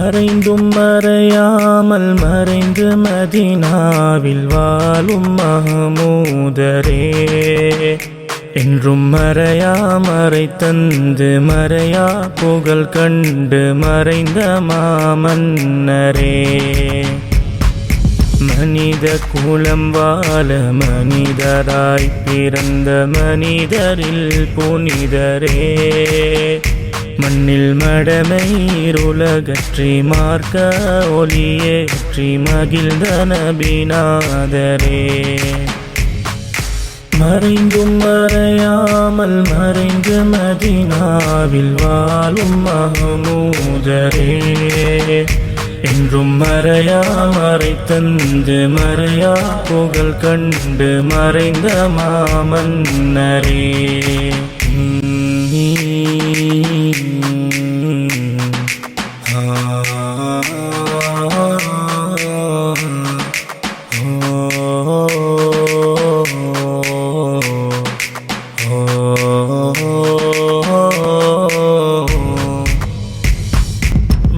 மறைந்தும் மறையாமல் மறைந்து மதீனாவில் வாழும் மஹமூதரே, என்றும் மறையா மறை தந்து மறையா புகழ் கண்டு மறைந்த மாமன்னரே. மனித குலம் வாழ மனிதராய் பிறந்த மனிதரில் புனிதரே, மண்ணில் மடமைருலகற்றி மார்க்க ஒளியேற்றி மகிழ்ந்த நபிநாதரே. மறைந்தும் மறையாமல் மறைந்து மதீனாவில் வாழும் மஹமூதரே, என்றும் மறையா மறை தந்து மறையா புகழ் கண்டு மறைந்த மாமன்னரே.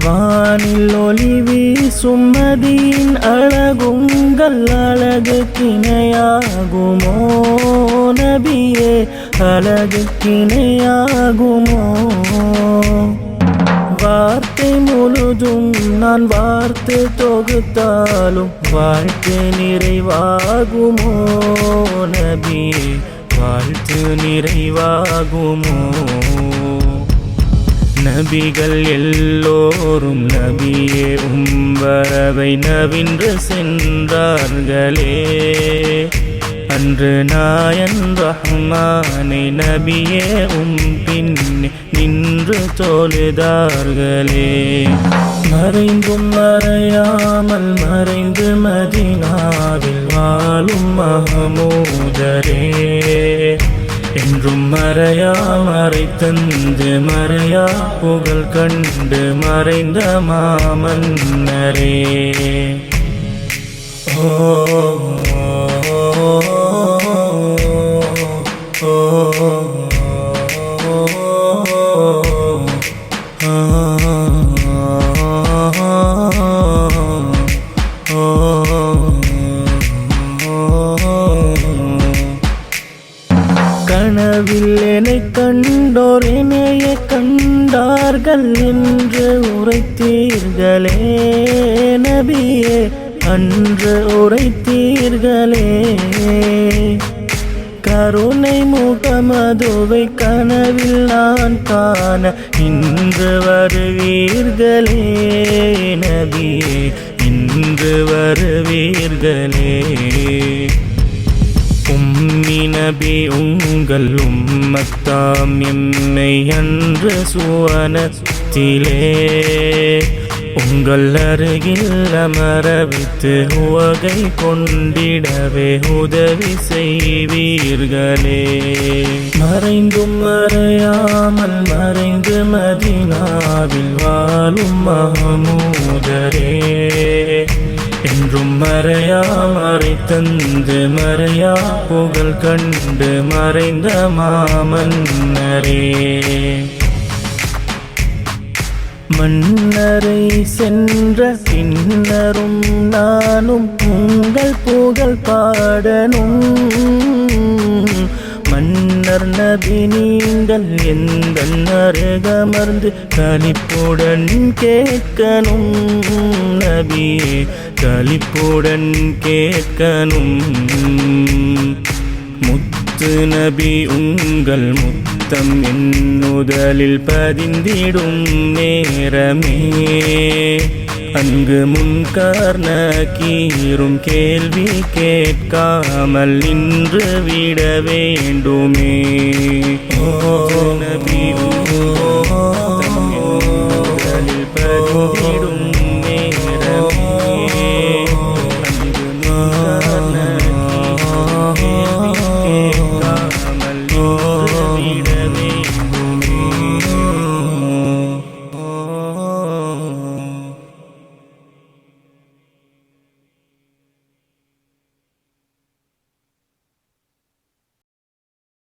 வானில் ஒளி வீசும் மதியின் அழகுங்கள் அழகுக்கிணையாகுமோ நபியே, அழகுக்கிணையாகுமோ? வார்த்தை முழுதும் நான் வார்த்தை தொகுத்தாலும் வாழ்க்கை நிறைவாகுமோ நபியே, வாழ்த்து நிறைவாகுமோ? நபிகள் எல்லோரும் நபியே வரவை நவின்று சென்றார்களே, அன்று நாயன் ரஹ்மானை நபியே பின்னே நின்று தொழுதார்களே. மறைந்தும் மறையாமல் மறைந்து மதீனாவில் வாழும் மஹமூதரே, என்றும் மறையா மறை தந்து மறையா புகழ் கண்டு மறைந்த மாமன்னரே. ஓ கனவில் என்னை கண்டோர் என்னைய கண்டார்கள் என்று உரைத்தீர்களே நபியே, அன்று உரைத்தீர்களே. கருணை முகமதுவை கனவில் நான் காண இன்று வருவீர்களே நபியே, இன்று வருவீர்களே. உம்மி நபி உங்கள் உம்மத்தாம் எம்மை அன்று சுவனத்திலே உங்கள் அருகில் அமரவித்து உவகை கொண்டிடவே உதவி செய்வீர்களே. மறைந்தும் மறையாமல் மறைந்து மதீனாவில் வாழும் மஹமூதரே, என்றும் மறையா மறை தந்து மறையா புகழ் கண்டு மறைந்த மாமன்னரே. மன்னரை சென்ற பின்னரும் நானும் உங்கள் புகழ் பாடனும், மன்னர் நபி நீங்கள் எந்த அருகமர்ந்து களிப்புடன் கேட்கணும் நபியே, களிப்புடன் கேட்கணும். முத்து நபி உங்கள் முத்தம் என்னுதலில் பதிந்திடும் நேரமே, அங்கு முன்கார் நக்கீரும் கேள்வி கேட்காமல் நின்று விட வேண்டுமே. ஓ நபி